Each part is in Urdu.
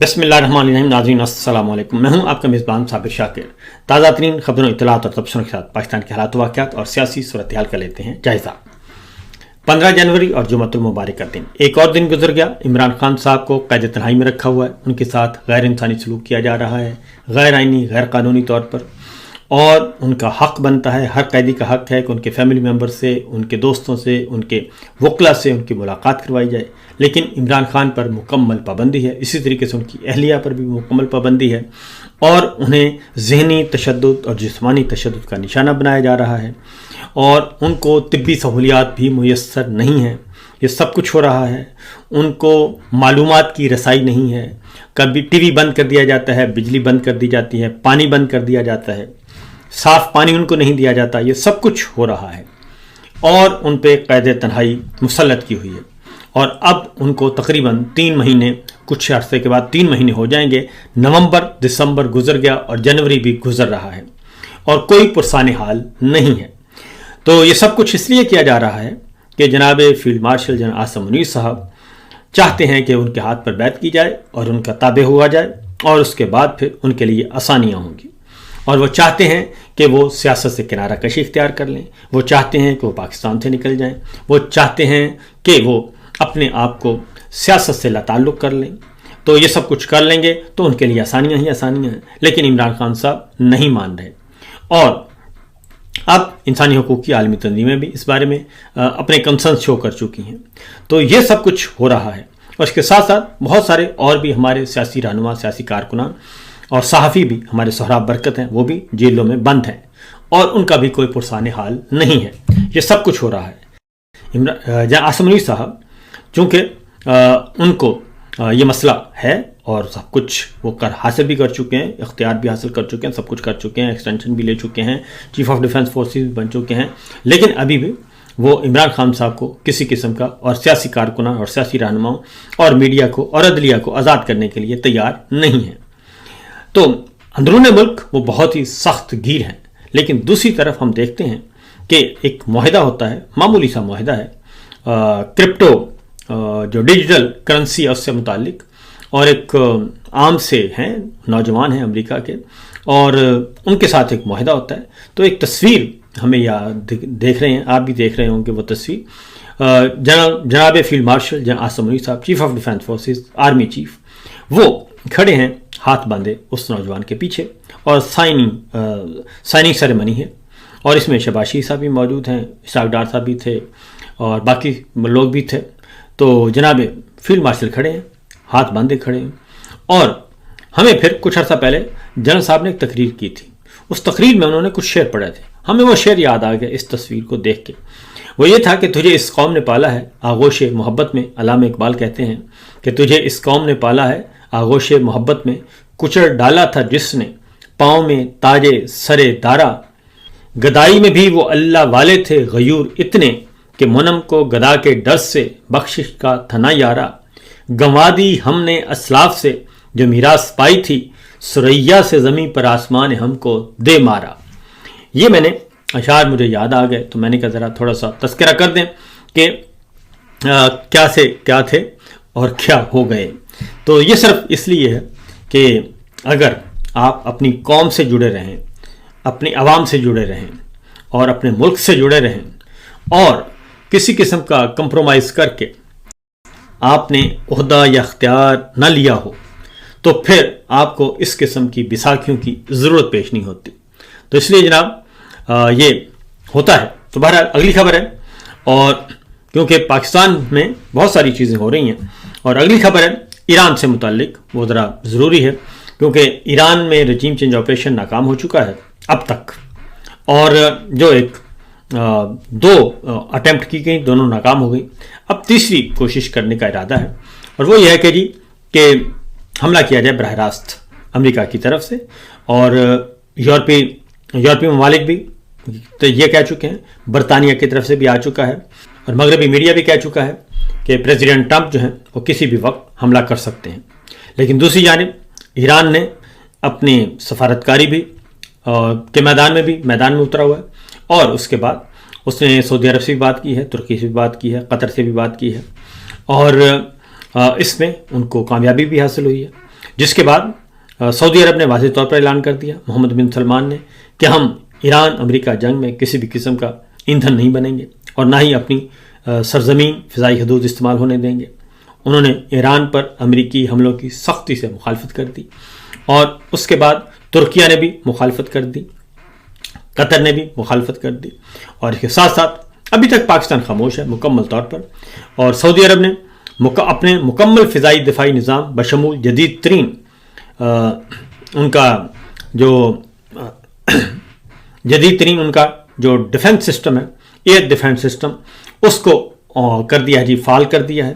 بسم اللہ الرحمن الرحیم. ناظرین السلام علیکم. میں ہوں آپ کا میزبان صابر شاکر. تازہ ترین خبروں، اطلاعات اور تبصروں کے ساتھ پاکستان کے حالات و واقعات اور سیاسی صورتحال کا لیتے ہیں جائزہ. 15 جنوری اور جمعۃ المبارک کا دن ایک اور دن گزر گیا. عمران خان صاحب کو قید تنہائی میں رکھا ہوا ہے. ان کے ساتھ غیر انسانی سلوک کیا جا رہا ہے، غیر آئینی، غیر قانونی طور پر، اور ان کا حق بنتا ہے، ہر قیدی کا حق ہے کہ ان کے فیملی ممبر سے، ان کے دوستوں سے، ان کے وکلا سے ان کی ملاقات کروائی جائے. لیکن عمران خان پر مکمل پابندی ہے. اسی طریقے سے ان کی اہلیہ پر بھی مکمل پابندی ہے، اور انہیں ذہنی تشدد اور جسمانی تشدد کا نشانہ بنایا جا رہا ہے، اور ان کو طبی سہولیات بھی میسر نہیں ہیں. یہ سب کچھ ہو رہا ہے. ان کو معلومات کی رسائی نہیں ہے. کبھی ٹی وی بند کر دیا جاتا ہے، بجلی بند کر دی جاتی ہے، پانی بند کر دیا جاتا ہے، صاف پانی ان کو نہیں دیا جاتا. یہ سب کچھ ہو رہا ہے، اور ان پہ قید تنہائی مسلط کی ہوئی ہے. اور اب ان کو تقریباً 3 مہینے، کچھ عرصے کے بعد 3 مہینے ہو جائیں گے. نومبر دسمبر گزر گیا اور جنوری بھی گزر رہا ہے، اور کوئی پرسان حال نہیں ہے. تو یہ سب کچھ اس لیے کیا جا رہا ہے کہ جناب field marshal general Asim Munir صاحب چاہتے ہیں کہ ان کے ہاتھ پر بیعت کی جائے اور ان کا تابع ہوا جائے، اور اس کے بعد پھر ان کے لیے آسانیاں ہوں گی. اور وہ چاہتے ہیں کہ وہ سیاست سے کنارہ کشی اختیار کر لیں. وہ چاہتے ہیں کہ وہ پاکستان سے نکل جائیں. وہ چاہتے ہیں کہ وہ اپنے آپ کو سیاست سے لا تعلق کر لیں. تو یہ سب کچھ کر لیں گے تو ان کے لیے آسانیاں ہی آسانیاں ہیں. لیکن عمران خان صاحب نہیں مان رہے. اور اب انسانی حقوق کی عالمی تنظیمیں بھی اس بارے میں اپنے کنسرن شو کر چکی ہیں. تو یہ سب کچھ ہو رہا ہے. اور اس کے ساتھ ساتھ بہت سارے اور بھی ہمارے سیاسی رہنما، سیاسی کارکنان اور صحافی بھی، ہمارے سہراب برکت ہیں، وہ بھی جیلوں میں بند ہیں، اور ان کا بھی کوئی پرسان حال نہیں ہے. یہ سب کچھ ہو رہا ہے. عاصم منیر صاحب چونکہ ان کو یہ مسئلہ ہے، اور سب کچھ وہ حاصل بھی کر چکے ہیں، اختیار بھی حاصل کر چکے ہیں، سب کچھ کر چکے ہیں، ایکسٹینشن بھی لے چکے ہیں، چیف آف ڈیفنس فورسز بھی بن چکے ہیں. لیکن ابھی بھی وہ عمران خان صاحب کو کسی قسم کا، اور سیاسی کارکنان اور سیاسی رہنماؤں اور میڈیا کو اور عدلیہ کو آزاد کرنے کے لیے تیار نہیں ہیں. تو اندرون ملک وہ بہت ہی سخت گیر ہیں. لیکن دوسری طرف ہم دیکھتے ہیں کہ ایک معاہدہ ہوتا ہے، معمولی سا معاہدہ ہے، کرپٹو جو ڈیجیٹل کرنسی ہے اس سے متعلق، اور ایک عام سے ہیں، نوجوان ہیں امریکہ کے، اور ان کے ساتھ ایک معاہدہ ہوتا ہے. تو ایک تصویر ہمیں یاد دیکھ رہے ہیں، آپ بھی دیکھ رہے ہوں گے وہ تصویر. جناب field marshal general Asim Munir صاحب، chief of defence forces, army chief, وہ کھڑے ہیں ہاتھ باندھے اس نوجوان کے پیچھے، اور سائننگ سیریمنی ہے. اور اس میں شہباز شریف صاحب بھی موجود ہیں، اسحاق ڈار صاحب بھی تھے، اور باقی لوگ بھی تھے. تو جناب فیلڈ مارشل کھڑے ہیں، ہاتھ باندھے کھڑے ہیں. اور ہمیں پھر کچھ عرصہ پہلے جنرل صاحب نے ایک تقریر کی تھی. اس تقریر میں انہوں نے کچھ شعر پڑھے تھے. ہمیں وہ شعر یاد آ گیا اس تصویر کو دیکھ کے. وہ یہ تھا کہ تجھے اس قوم نے پالا ہے آغوش محبت میں. علامہ اقبال کہتے ہیں کہ تجھے اس قوم نے پالا ہے آغوش محبت میں، کچڑ ڈالا تھا جس نے پاؤں میں تاج سرے دارا. گدائی میں بھی وہ اللہ والے تھے غیور اتنے، کہ منم کو گدا کے ڈر سے بخشش کا تھا نہ یارا. گنوا دی ہم نے اسلاف سے جو میراث پائی تھی، سریا سے زمین پر آسمان ہم کو دے مارا. یہ میں نے اشعار مجھے یاد آ گئے، تو میں نے کہا ذرا تھوڑا سا تذکرہ کر دیں کہ کیا سے کیا تھے اور کیا ہو گئے. تو یہ صرف اس لیے ہے کہ اگر آپ اپنی قوم سے جڑے رہیں، اپنی عوام سے جڑے رہیں، اور اپنے ملک سے جڑے رہیں، اور کسی قسم کا کمپرومائز کر کے آپ نے عہدہ یا اختیار نہ لیا ہو، تو پھر آپ کو اس قسم کی بیساکھیوں کی ضرورت پیش نہیں ہوتی. تو اس لیے جناب یہ ہوتا ہے. تو بہرحال اگلی خبر ہے، اور کیونکہ پاکستان میں بہت ساری چیزیں ہو رہی ہیں، اور اگلی خبر ہے ایران سے متعلق. وہ ذرا ضروری ہے کیونکہ ایران میں رجیم چینج آپریشن ناکام ہو چکا ہے اب تک، اور جو ایک 2 اٹیمپٹ کی گئی، دونوں ناکام ہو گئی. اب تیسری کوشش کرنے کا ارادہ ہے، اور وہ یہ ہے کہ حملہ کیا جائے براہ راست امریکہ کی طرف سے. اور یورپی ممالک بھی تو یہ کہہ چکے ہیں، برطانیہ کی طرف سے بھی آ چکا ہے، اور مغربی میڈیا بھی کہہ چکا ہے کہ پریزیڈنٹ ٹرمپ جو ہیں وہ کسی بھی وقت حملہ کر سکتے ہیں. لیکن دوسری جانب ایران نے اپنی سفارتکاری بھی کے میدان میں اترا ہوا ہے، اور اس کے بعد اس نے سعودی عرب سے بھی بات کی ہے، ترکی سے بھی بات کی ہے، قطر سے بھی بات کی ہے، اور اس میں ان کو کامیابی بھی حاصل ہوئی ہے. جس کے بعد سعودی عرب نے واضح طور پر اعلان کر دیا، محمد بن سلمان نے، کہ ہم ایران امریکہ جنگ میں کسی بھی قسم کا ایندھن نہیں بنیں گے اور نہ ہی اپنی سرزمین فضائی حدود استعمال ہونے دیں گے۔ انہوں نے ایران پر امریکی حملوں کی سختی سے مخالفت کر دی، اور اس کے بعد ترکیہ نے بھی مخالفت کر دی، قطر نے بھی مخالفت کر دی، اور اس کے ساتھ ساتھ ابھی تک پاکستان خاموش ہے مکمل طور پر، اور سعودی عرب نے اپنے مکمل فضائی دفاعی نظام بشمول جدید ترین ان کا جو ڈیفنس سسٹم ہے، ایئر ڈیفنس سسٹم، اس کو کر دیا ہے فعال کر دیا ہے،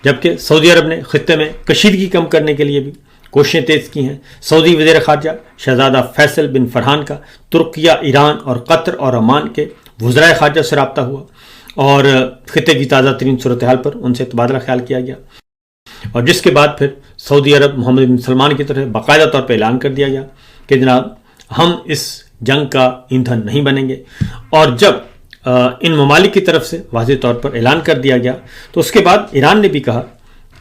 جبکہ سعودی عرب نے خطے میں کشیدگی کم کرنے کے لیے بھی کوششیں تیز کی ہیں۔ سعودی وزیر خارجہ شہزادہ فیصل بن فرحان کا ترکیہ، ایران اور قطر اور عمان کے وزرائے خارجہ سے رابطہ ہوا، اور خطے کی تازہ ترین صورتحال پر ان سے تبادلہ خیال کیا گیا، اور جس کے بعد پھر سعودی عرب محمد بن سلمان کی طرف باقاعدہ طور پر اعلان کر دیا گیا کہ جناب ہم اس جنگ کا ایندھن نہیں بنیں گے۔ اور جب ان ممالک کی طرف سے واضح طور پر اعلان کر دیا گیا تو اس کے بعد ایران نے بھی کہا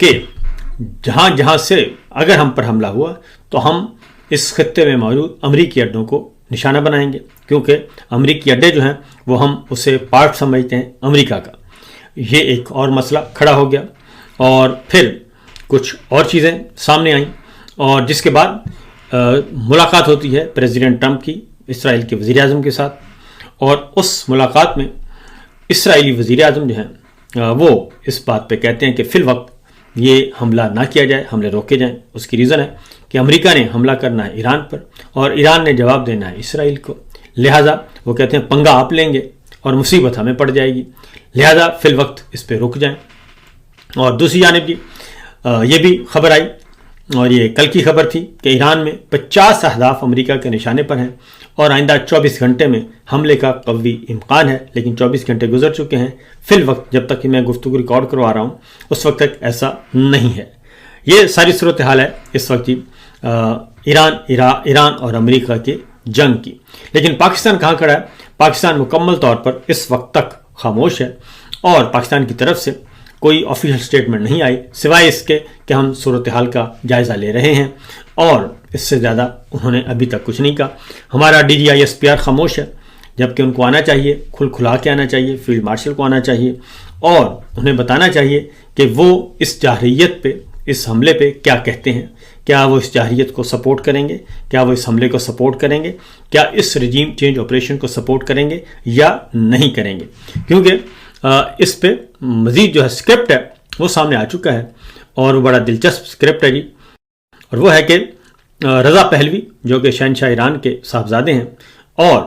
کہ جہاں سے اگر ہم پر حملہ ہوا تو ہم اس خطے میں موجود امریکی اڈوں کو نشانہ بنائیں گے، کیونکہ امریکی اڈے جو ہیں وہ ہم اسے پارٹ سمجھتے ہیں امریکہ کا۔ یہ ایک اور مسئلہ کھڑا ہو گیا، اور پھر کچھ اور چیزیں سامنے آئیں، اور جس کے بعد ملاقات ہوتی ہے پریزیڈنٹ ٹرمپ کی اسرائیل کے وزیر اعظم کے ساتھ، اور اس ملاقات میں اسرائیلی وزیر اعظم جو ہیں وہ اس بات پہ کہتے ہیں کہ فی الوقت یہ حملہ نہ کیا جائے، حملے روکے جائیں۔ اس کی ریزن ہے کہ امریکہ نے حملہ کرنا ہے ایران پر اور ایران نے جواب دینا ہے اسرائیل کو، لہٰذا وہ کہتے ہیں پنگا آپ لیں گے اور مصیبت ہمیں پڑ جائے گی، لہٰذا فی الوقت اس پہ رک جائیں۔ اور دوسری جانب یہ بھی خبر آئی، اور یہ کل کی خبر تھی، کہ ایران میں 50 اہداف امریکہ کے نشانے پر ہیں اور آئندہ 24 گھنٹے میں حملے کا قوی امکان ہے، لیکن 24 گھنٹے گزر چکے ہیں۔ فی الوقت جب تک کہ میں گفتگو ریکارڈ کروا رہا ہوں اس وقت تک ایسا نہیں ہے۔ یہ ساری صورتحال ہے اس وقت ایران اور امریکہ کے جنگ کی۔ لیکن پاکستان کہاں کھڑا ہے؟ پاکستان مکمل طور پر اس وقت تک خاموش ہے، اور پاکستان کی طرف سے کوئی آفیشیل سٹیٹمنٹ نہیں آئی سوائے اس کے کہ ہم صورتحال کا جائزہ لے رہے ہیں، اور اس سے زیادہ انہوں نے ابھی تک کچھ نہیں کہا۔ ہمارا DGISPR خاموش ہے، جبکہ ان کو آنا چاہیے، کھلا کے آنا چاہیے، فیلڈ مارشل کو آنا چاہیے، اور انہیں بتانا چاہیے کہ وہ اس جارحیت پہ، اس حملے پہ کیا کہتے ہیں۔ کیا وہ اس جارحیت کو سپورٹ کریں گے؟ کیا وہ اس حملے کو سپورٹ کریں گے؟ کیا اس رجیم چینج آپریشن کو سپورٹ کریں گے یا نہیں کریں گے؟ کیونکہ اس پہ مزید جو ہے اسکرپٹ ہے وہ سامنے آ چکا ہے، اور وہ بڑا دلچسپ اسکرپٹ ہے اور وہ ہے کہ رضا پہلوی جو کہ شہنشاہ ایران کے صاحبزادے ہیں اور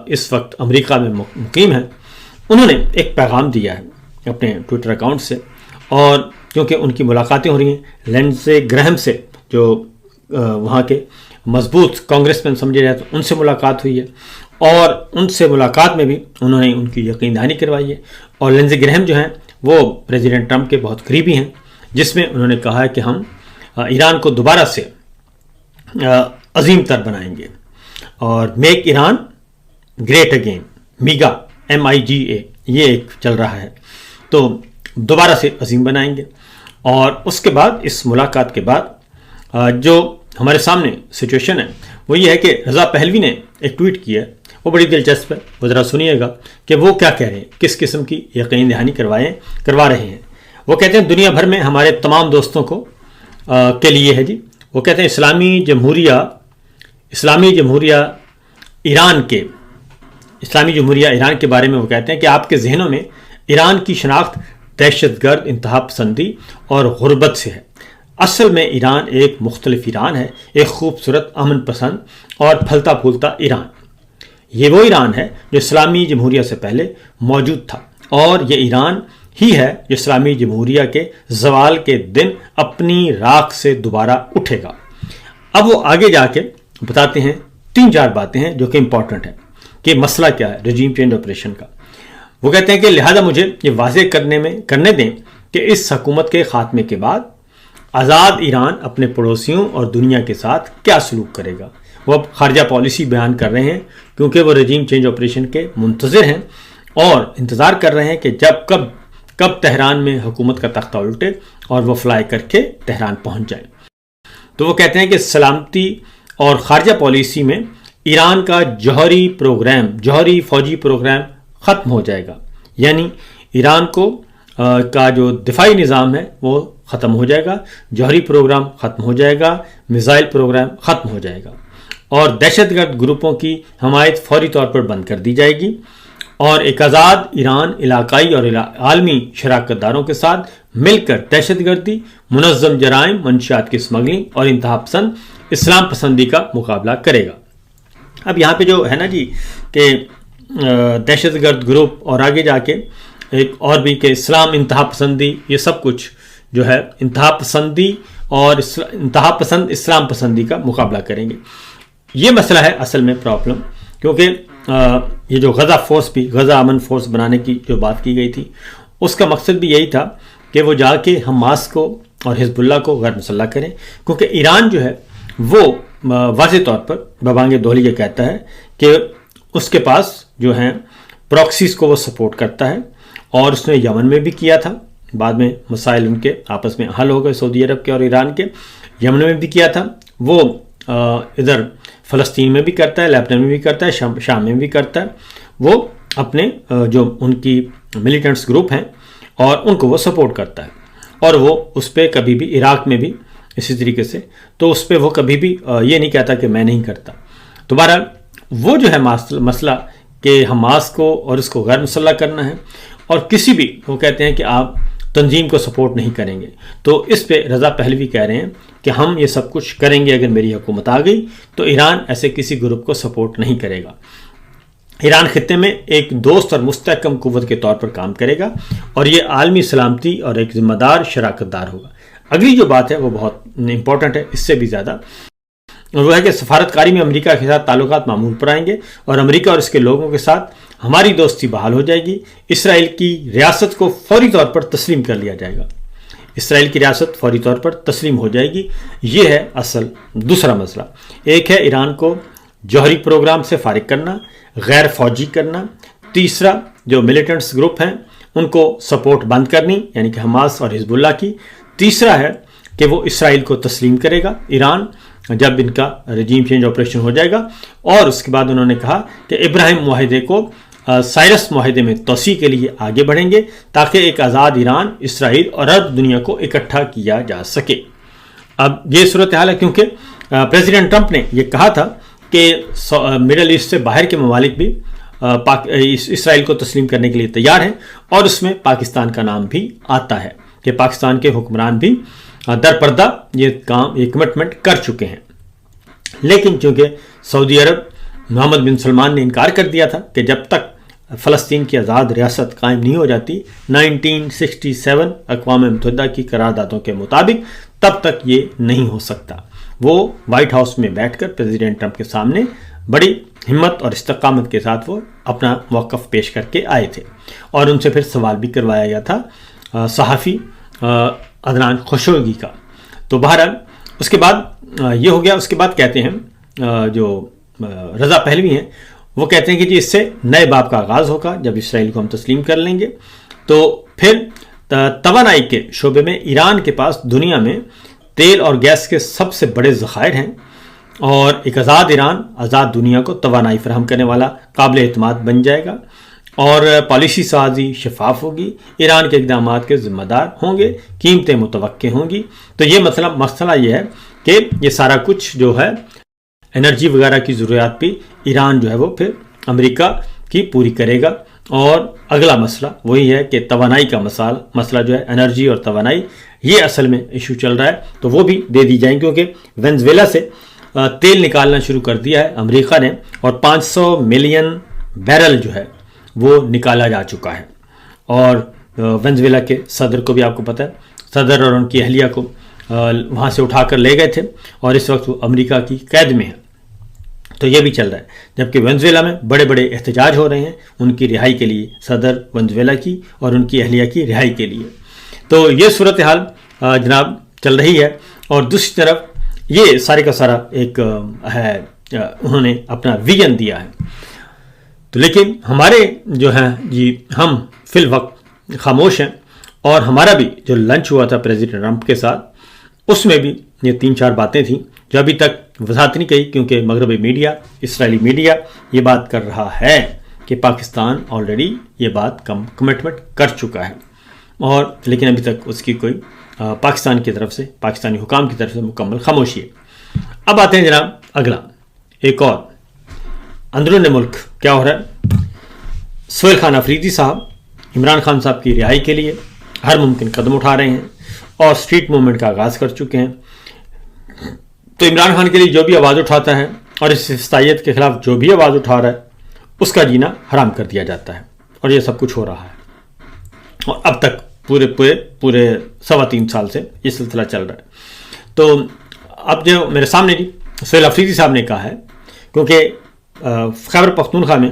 اس وقت امریکہ میں مقیم ہیں، انہوں نے ایک پیغام دیا ہے اپنے ٹویٹر اکاؤنٹ سے، اور کیونکہ ان کی ملاقاتیں ہو رہی ہیں لنڈزے گرہم سے، جو وہاں کے مضبوط کانگریس مین سمجھے جاتے ہیں، ان سے ملاقات ہوئی ہے، اور ان سے ملاقات میں بھی انہوں نے ان کی یقین دہانی کروائی ہے۔ اور لنڈزے گرہم جو ہیں وہ پریزیڈنٹ ٹرمپ کے بہت قریبی ہیں، جس میں انہوں نے کہا ہے کہ ہم ایران کو دوبارہ سے عظیم تر بنائیں گے، اور make Iran great again, mega MIGA یہ ایک چل رہا ہے، تو دوبارہ سے عظیم بنائیں گے۔ اور اس کے بعد، اس ملاقات کے بعد جو ہمارے سامنے سچویشن ہے وہ یہ ہے کہ رضا پہلوی نے ایک ٹویٹ کیا ہے، وہ بڑی دلچسپ ہے، وہ ذرا سنیے گا کہ وہ کیا کہہ رہے ہیں، کس قسم کی یقین دہانی کروا رہے ہیں۔ وہ کہتے ہیں دنیا بھر میں ہمارے تمام دوستوں کو کے لیے ہے جی، وہ کہتے ہیں اسلامی جمہوریہ ایران کے بارے میں وہ کہتے ہیں کہ آپ کے ذہنوں میں ایران کی شناخت دہشت گرد، انتہا پسندی اور غربت سے ہے۔ اصل میں ایران ایک مختلف ایران ہے، ایک خوبصورت، امن پسند اور پھلتا پھولتا ایران۔ یہ وہ ایران ہے جو اسلامی جمہوریہ سے پہلے موجود تھا، اور یہ ایران ہی ہے جو اسلامی جمہوریہ کے زوال کے دن اپنی راکھ سے دوبارہ اٹھے گا۔ اب وہ آگے جا کے بتاتے ہیں 3-4 باتیں ہیں جو کہ امپورٹنٹ ہیں کہ مسئلہ کیا ہے رجیم چینج آپریشن کا۔ وہ کہتے ہیں کہ لہذا مجھے یہ واضح کرنے دیں کہ اس حکومت کے خاتمے کے بعد آزاد ایران اپنے پڑوسیوں اور دنیا کے ساتھ کیا سلوک کرے گا۔ وہ اب خارجہ پالیسی بیان کر رہے ہیں، کیونکہ وہ رجیم چینج آپریشن کے منتظر ہیں اور انتظار کر رہے ہیں کہ کب تہران میں حکومت کا تختہ الٹے اور وہ فلائی کر کے تہران پہنچ جائیں۔ تو وہ کہتے ہیں کہ سلامتی اور خارجہ پالیسی میں ایران کا جوہری فوجی پروگرام ختم ہو جائے گا، یعنی ایران کا جو دفاعی نظام ہے وہ ختم ہو جائے گا، جوہری پروگرام ختم ہو جائے گا، میزائل پروگرام ختم ہو جائے گا، اور دہشت گرد گروپوں کی حمایت فوری طور پر بند کر دی جائے گی، اور ایک آزاد ایران علاقائی اور عالمی شراکت داروں کے ساتھ مل کر دہشت گردی، منظم جرائم، منشیات کی اسمگلنگ اور انتہا پسند اسلام پسندی کا مقابلہ کرے گا۔ اب یہاں پہ جو ہے نا جی کہ دہشت گرد گروپ اور آگے جا کے ایک اور بھی کہ اسلام انتہا پسندی، یہ سب کچھ جو ہے انتہا پسندی اور انتہا پسند اسلام پسندی کا مقابلہ کریں گے۔ یہ مسئلہ ہے اصل میں پرابلم، کیونکہ یہ جو غزہ امن فورس بنانے کی جو بات کی گئی تھی، اس کا مقصد بھی یہی تھا کہ وہ جا کے حماس کو اور حزب اللہ کو غیر مسلح کریں، کیونکہ ایران جو ہے وہ واضح طور پر ببانگ دوہلی یہ کہتا ہے کہ اس کے پاس جو ہیں پراکسیز کو وہ سپورٹ کرتا ہے، اور اس نے یمن میں بھی کیا تھا، بعد میں مسائل ان کے آپس میں حل ہو گئے سعودی عرب کے اور ایران کے، یمن میں بھی کیا تھا، وہ ادھر فلسطین میں بھی کرتا ہے، لیبنان میں بھی کرتا ہے، شام میں بھی کرتا ہے، وہ اپنے جو ان کی ملیٹنٹس گروپ ہیں اور ان کو وہ سپورٹ کرتا ہے، اور وہ اس پہ کبھی بھی عراق میں بھی اسی طریقے سے، تو اس پہ وہ کبھی بھی یہ نہیں کہتا کہ میں نہیں کرتا۔ تو بہرحال وہ جو ہے مسئلہ کہ حماس کو اور اس کو غیر مسلح کرنا ہے، اور کسی بھی وہ کہتے ہیں کہ آپ تنظیم کو سپورٹ نہیں کریں گے، تو اس پہ رضا پہلوی کہہ رہے ہیں کہ ہم یہ سب کچھ کریں گے، اگر میری حکومت آ گئی تو ایران ایسے کسی گروپ کو سپورٹ نہیں کرے گا۔ ایران خطے میں ایک دوست اور مستحکم قوت کے طور پر کام کرے گا، اور یہ عالمی سلامتی اور ایک ذمہ دار شراکت دار ہوگا۔ اگلی جو بات ہے وہ بہت امپورٹنٹ ہے، اس سے بھی زیادہ، اور وہ ہے کہ سفارتکاری میں امریکہ کے ساتھ تعلقات معمول پر آئیں گے، اور امریکہ اور اس کے لوگوں کے ساتھ ہماری دوستی بحال ہو جائے گی۔ اسرائیل کی ریاست کو فوری طور پر تسلیم کر لیا جائے گا، اسرائیل کی ریاست فوری طور پر تسلیم ہو جائے گی۔ یہ ہے اصل دوسرا مسئلہ۔ ایک ہے ایران کو جوہری پروگرام سے فارغ کرنا، غیر فوجی کرنا، تیسرا جو ملیٹنٹس گروپ ہیں ان کو سپورٹ بند کرنی، یعنی کہ حماس اور حزب اللہ کی، تیسرا ہے کہ وہ اسرائیل کو تسلیم کرے گا ایران جب ان کا رجیم چینج آپریشن ہو جائے گا، اور اس کے بعد انہوں نے کہا کہ ابراہیم معاہدے کو سائرس معاہدے میں توسیع کے لیے آگے بڑھیں گے تاکہ ایک آزاد ایران، اسرائیل اور عرب دنیا کو اکٹھا کیا جا سکے۔ اب یہ صورتحال ہے کیونکہ پریزیڈنٹ ٹرمپ نے یہ کہا تھا کہ مڈل ایسٹ سے باہر کے ممالک بھی اسرائیل کو تسلیم کرنے کے لیے تیار ہیں، اور اس میں پاکستان کا نام بھی آتا ہے کہ پاکستان کے حکمران بھی در پردہ یہ کمٹمنٹ کر چکے ہیں۔ لیکن چونکہ سعودی عرب محمد بن سلمان نے انکار کر دیا تھا کہ جب تک فلسطین کی آزاد ریاست قائم نہیں ہو جاتی 1967 اقوام متحدہ کی قراردادوں کے مطابق، تب تک یہ نہیں ہو سکتا۔ وہ وائٹ ہاؤس میں بیٹھ کر پریزیڈنٹ ٹرمپ کے سامنے بڑی ہمت اور استقامت کے ساتھ وہ اپنا موقف پیش کر کے آئے تھے، اور ان سے پھر سوال بھی کروایا گیا تھا صحافی عدنان خشوگی کا۔ تو بہرحال اس کے بعد یہ ہو گیا۔ اس کے بعد کہتے ہیں جو رضا پہلوی ہیں وہ کہتے ہیں کہ جی اس سے نئے باب کا آغاز ہوگا جب اسرائیل کو ہم تسلیم کر لیں گے، تو پھر توانائی کے شعبے میں ایران کے پاس دنیا میں تیل اور گیس کے سب سے بڑے ذخائر ہیں، اور ایک آزاد ایران آزاد دنیا کو توانائی فراہم کرنے والا قابل اعتماد بن جائے گا، اور پالیسی سازی شفاف ہوگی، ایران کے اقدامات کے ذمہ دار ہوں گے، قیمتیں متوقع ہوں گی۔ تو یہ مسئلہ یہ ہے کہ یہ سارا کچھ جو ہے انرجی وغیرہ کی ضروریات بھی ایران جو ہے وہ پھر امریکہ کی پوری کرے گا۔ اور اگلا مسئلہ وہی ہے کہ توانائی کا مسئلہ جو ہے انرجی اور توانائی، یہ اصل میں ایشو چل رہا ہے، تو وہ بھی دے دی جائیں، کیونکہ وینزویلا سے تیل نکالنا شروع کر دیا ہے امریکہ نے، اور 500 ملین بیرل جو ہے وہ نکالا جا چکا ہے۔ اور وینزویلا کے صدر کو بھی آپ کو پتہ ہے، صدر اور ان کی اہلیہ کو وہاں سے اٹھا کر لے گئے تھے، اور اس وقت وہ امریکہ کی قید میں ہیں۔ تو یہ بھی چل رہا ہے، جبکہ وینزویلا میں بڑے بڑے احتجاج ہو رہے ہیں ان کی رہائی کے لیے، صدر وینزویلا کی اور ان کی اہلیہ کی رہائی کے لیے۔ تو یہ صورتحال جناب چل رہی ہے، اور دوسری طرف یہ سارے کا سارا ایک ہے انہوں نے اپنا ویژن دیا ہے۔ تو لیکن ہمارے جو ہیں جی ہم فی الوقت خاموش ہیں، اور ہمارا بھی جو لنچ ہوا تھا پریزیڈنٹ ٹرمپ کے ساتھ اس میں بھی یہ 3-4 باتیں تھیں جو ابھی تک وضاحت نہیں کی، کیونکہ مغربی میڈیا، اسرائیلی میڈیا یہ بات کر رہا ہے کہ پاکستان آلریڈی یہ بات کمٹمنٹ کر چکا ہے، اور لیکن ابھی تک اس کی کوئی پاکستان کی طرف سے، پاکستانی حکام کی طرف سے مکمل خاموشی ہے۔ اب آتے ہیں جناب اگلا ایک اور اندرون ملک کیا ہو رہا ہے۔ سہیل خان افریدی صاحب عمران خان صاحب کی رہائی کے لیے ہر ممکن قدم اٹھا رہے ہیں اور اسٹریٹ موومنٹ کا آغاز کر چکے ہیں۔ تو عمران خان کے لیے جو بھی آواز اٹھاتا ہے اور اس فسطائیت کے خلاف جو بھی آواز اٹھا رہا ہے اس کا جینا حرام کر دیا جاتا ہے، اور یہ سب کچھ ہو رہا ہے، اور اب تک پورے 3.25 سال سے یہ سلسلہ چل رہا ہے۔ تو اب جو میرے سامنے جی سہیل افریدی صاحب نے کہا ہے، کیونکہ خیبر پختونخوا میں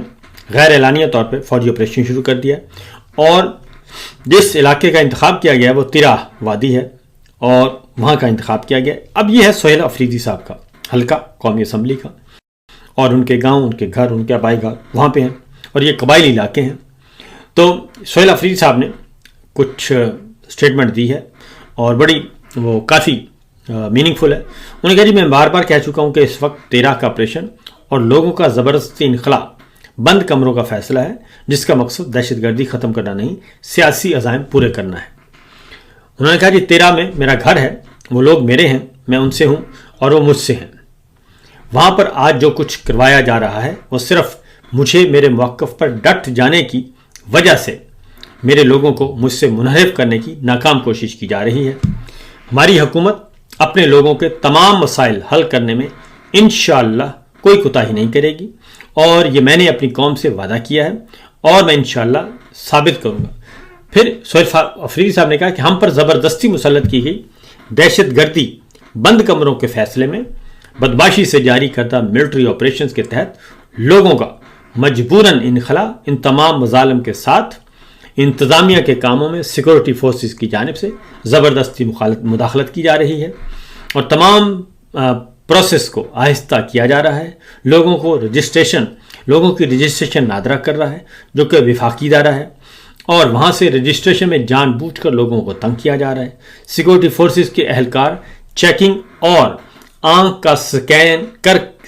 غیر اعلانیہ طور پہ فوجی آپریشن شروع کر دیا، اور جس علاقے کا انتخاب کیا گیا ہے وہ تیرا وادی ہے، اور وہاں کا انتخاب کیا گیا۔ اب یہ ہے سہیل افریدی صاحب کا حلقہ قومی اسمبلی کا، اور ان کے گاؤں، ان کے گھر، ان کے آبائی گھر وہاں پہ ہیں، اور یہ قبائلی علاقے ہیں۔ تو سہیل افریدی صاحب نے کچھ اسٹیٹمنٹ دی ہے، اور بڑی وہ کافی میننگ فل ہے۔ انہوں نے کہا جی میں بار بار کہہ چکا ہوں کہ اس وقت تیرا کا آپریشن اور لوگوں کا زبردستی انخلا بند کمروں کا فیصلہ ہے، جس کا مقصد دہشت گردی ختم کرنا نہیں، سیاسی عزائم پورے کرنا ہے۔ انہوں نے کہا جی تیرا میں میرا گھر ہے، وہ لوگ میرے ہیں، میں ان سے ہوں اور وہ مجھ سے ہیں۔ وہاں پر آج جو کچھ کروایا جا رہا ہے وہ صرف مجھے میرے موقف پر ڈٹ جانے کی وجہ سے میرے لوگوں کو مجھ سے منحرف کرنے کی ناکام کوشش کی جا رہی ہے۔ ہماری حکومت اپنے لوگوں کے تمام مسائل حل کرنے میں انشاءاللہ کوئی کوتاہی نہیں کرے گی، اور یہ میں نے اپنی قوم سے وعدہ کیا ہے اور میں انشاءاللہ ثابت کروں گا۔ پھر سہیل افریدی صاحب نے کہا کہ ہم پر زبردستی مسلط کی گئی دہشت گردی بند کمروں کے فیصلے میں بدماشی سے جاری کردہ ملٹری آپریشنز کے تحت لوگوں کا مجبوراً انخلا ان تمام مظالم کے ساتھ انتظامیہ کے کاموں میں سیکورٹی فورسز کی جانب سے زبردستی مداخلت کی جا رہی ہے، اور تمام پروسیس کو آہستہ کیا جا رہا ہے۔ لوگوں کی رجسٹریشن نادرا کر رہا ہے، جو کہ وفاقی ادارہ ہے، اور وہاں سے رجسٹریشن میں جان بوجھ کر لوگوں کو تنگ کیا جا رہا ہے۔ سیکورٹی فورسز کے اہلکار چیکنگ اور آنکھ کا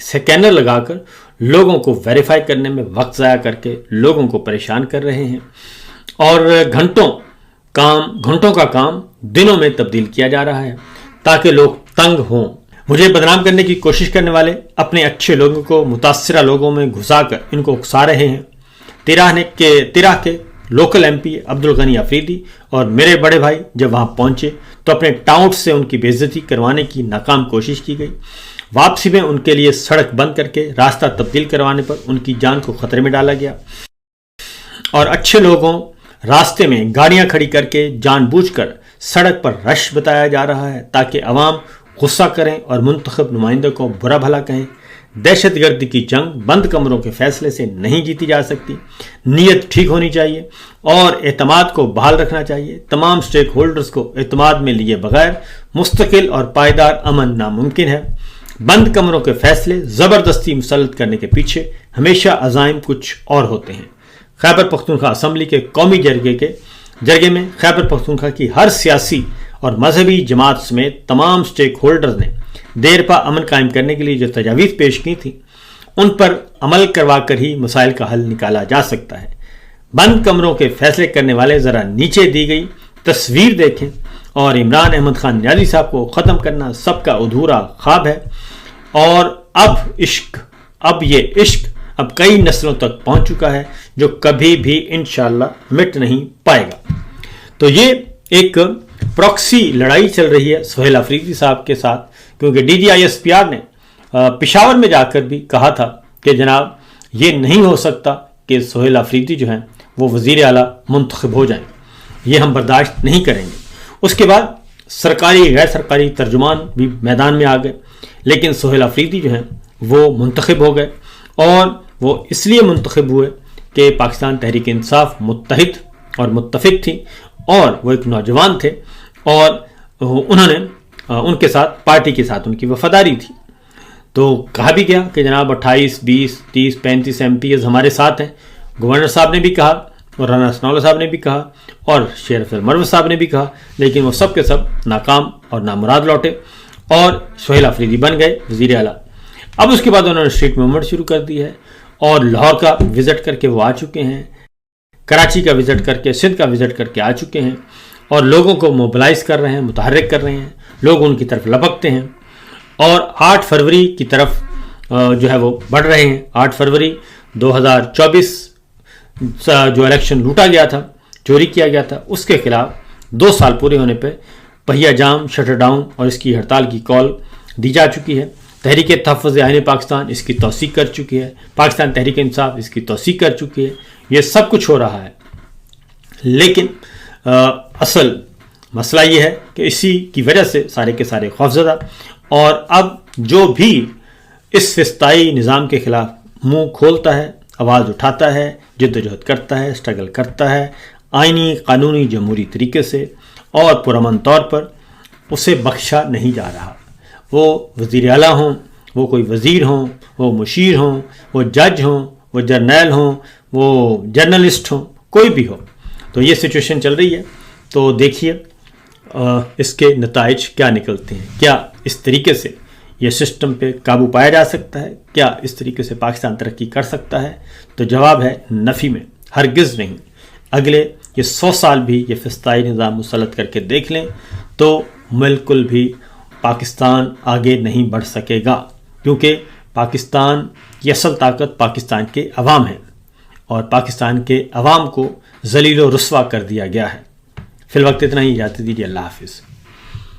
سکینر لگا کر لوگوں کو ویریفائی کرنے میں وقت ضائع کر کے لوگوں کو پریشان کر رہے ہیں، اور گھنٹوں کا کام دنوں میں تبدیل کیا جا رہا ہے تاکہ لوگ تنگ ہوں۔ مجھے بدنام کرنے کی کوشش کرنے والے اپنے اچھے لوگوں کو متاثرہ لوگوں میں گھسا کر ان کو اکسا رہے ہیں۔ تیرا کے local M P Abdulghani Afridi اور میرے بڑے بھائی جب وہاں پہنچے تو اپنے ٹاؤٹ سے ان کی بے عزتی کروانے کی ناکام کوشش کی گئی۔ واپسی میں ان کے لیے سڑک بند کر کے راستہ تبدیل کروانے پر ان کی جان کو خطرے میں ڈالا گیا، اور اچھے لوگوں راستے میں گاڑیاں کھڑی کر کے جان بوجھ کر سڑک پر رش بتایا جا رہا ہے تاکہ عوام غصہ کریں اور منتخب نمائندوں کو برا بھلا کہیں۔ دہشت گردی کی جنگ بند کمروں کے فیصلے سے نہیں جیتی جا سکتی، نیت ٹھیک ہونی چاہیے اور اعتماد کو بحال رکھنا چاہیے۔ تمام سٹیک ہولڈرز کو اعتماد میں لیے بغیر مستقل اور پائیدار امن ناممکن ہے۔ بند کمروں کے فیصلے زبردستی مسلط کرنے کے پیچھے ہمیشہ عزائم کچھ اور ہوتے ہیں۔ خیبر پختونخوا اسمبلی کے قومی جرگے میں خیبر پختونخوا کی ہر سیاسی اور مذہبی جماعت سمیت تمام سٹیک ہولڈرز نے دیر پا امن قائم کرنے کے لیے جو تجاویز پیش کی تھی ان پر عمل کروا کر ہی مسائل کا حل نکالا جا سکتا ہے۔ بند کمروں کے فیصلے کرنے والے ذرا نیچے دی گئی تصویر دیکھیں، اور عمران احمد خان نیازی صاحب کو ختم کرنا سب کا ادھورا خواب ہے، اور اب یہ عشق اب کئی نسلوں تک پہنچ چکا ہے جو کبھی بھی انشاءاللہ مٹ نہیں پائے گا۔ تو یہ ایک پراکسی لڑائی چل رہی ہے سہیل افریدی صاحب کے ساتھ، کیونکہ DGISPR نے پشاور میں جا کر بھی کہا تھا کہ جناب یہ نہیں ہو سکتا کہ سہیل افریدی جو ہیں وہ وزیر اعلیٰ منتخب ہو جائیں، یہ ہم برداشت نہیں کریں گے۔ اس کے بعد سرکاری غیر سرکاری ترجمان بھی میدان میں آ گئے، لیکن سہیل افریدی جو ہیں وہ منتخب ہو گئے، اور وہ اس لیے منتخب ہوئے کہ پاکستان تحریک انصاف متحد اور متفق تھی، اور وہ ایک نوجوان تھے، اور انہوں نے ان کے ساتھ پارٹی کے ساتھ ان کی وفاداری تھی۔ تو کہا بھی گیا کہ جناب 28 20 30 35 MPs ہمارے ساتھ ہیں۔ گورنر صاحب نے بھی کہا، اور رانا ثناءاللہ صاحب نے بھی کہا، اور شیخ افضل مروت صاحب نے بھی کہا، لیکن وہ سب کے سب ناکام اور نامراد لوٹے، اور سہیل آفریدی بن گئے وزیر اعلیٰ۔ اب اس کے بعد انہوں نے اسٹریٹ موومنٹ شروع کر دی ہے اور لاہور کا وزٹ کر کے وہ آ چکے ہیں، کراچی کا وزٹ کر کے، سندھ کا وزٹ کر کے آ چکے ہیں اور لوگوں کو موبلائز کر رہے ہیں، متحرک کر رہے ہیں، لوگ ان کی طرف لپکتے ہیں اور 8 فروری کی طرف جو ہے وہ بڑھ رہے ہیں۔ 8 فروری 2024 جو الیکشن لوٹا گیا تھا، چوری کیا گیا تھا، اس کے خلاف 2 سال پورے ہونے پہ پہیہ جام، شٹر ڈاؤن اور اس کی ہڑتال کی کال دی جا چکی ہے۔ تحریک تحفظ آئین پاکستان اس کی توثیق کر چکی ہے، پاکستان تحریک انصاف اس کی توثیق کر چکی ہے، یہ سب کچھ ہو رہا ہے۔ لیکن اصل مسئلہ یہ ہے کہ اسی کی وجہ سے سارے کے سارے خوفزدہ، اور اب جو بھی اس فسطائی نظام کے خلاف منہ کھولتا ہے، آواز اٹھاتا ہے، جد و جہد کرتا ہے، اسٹرگل کرتا ہے آئینی، قانونی، جمہوری طریقے سے اور پرامن طور پر، اسے بخشا نہیں جا رہا۔ وہ وزیر اعلیٰ ہوں، وہ کوئی وزیر ہوں، وہ مشیر ہوں، وہ جج ہوں، وہ جرنیل ہوں، وہ جرنلسٹ ہوں، کوئی بھی ہو۔ تو یہ سچویشن چل رہی ہے، تو دیکھیے اس کے نتائج کیا نکلتے ہیں۔ کیا اس طریقے سے یہ سسٹم پہ قابو پایا جا سکتا ہے؟ کیا اس طریقے سے پاکستان ترقی کر سکتا ہے؟ تو جواب ہے نفی میں، ہرگز نہیں۔ اگلے یہ 100 سال بھی یہ فسطائی نظام مسلط کر کے دیکھ لیں تو بالکل بھی پاکستان آگے نہیں بڑھ سکے گا، کیونکہ پاکستان کی اصل طاقت پاکستان کے عوام ہے اور پاکستان کے عوام کو ذلیل و رسوا کر دیا گیا ہے۔ فی الوقت اتنا ہی، اجازت دیجیے، اللہ حافظ۔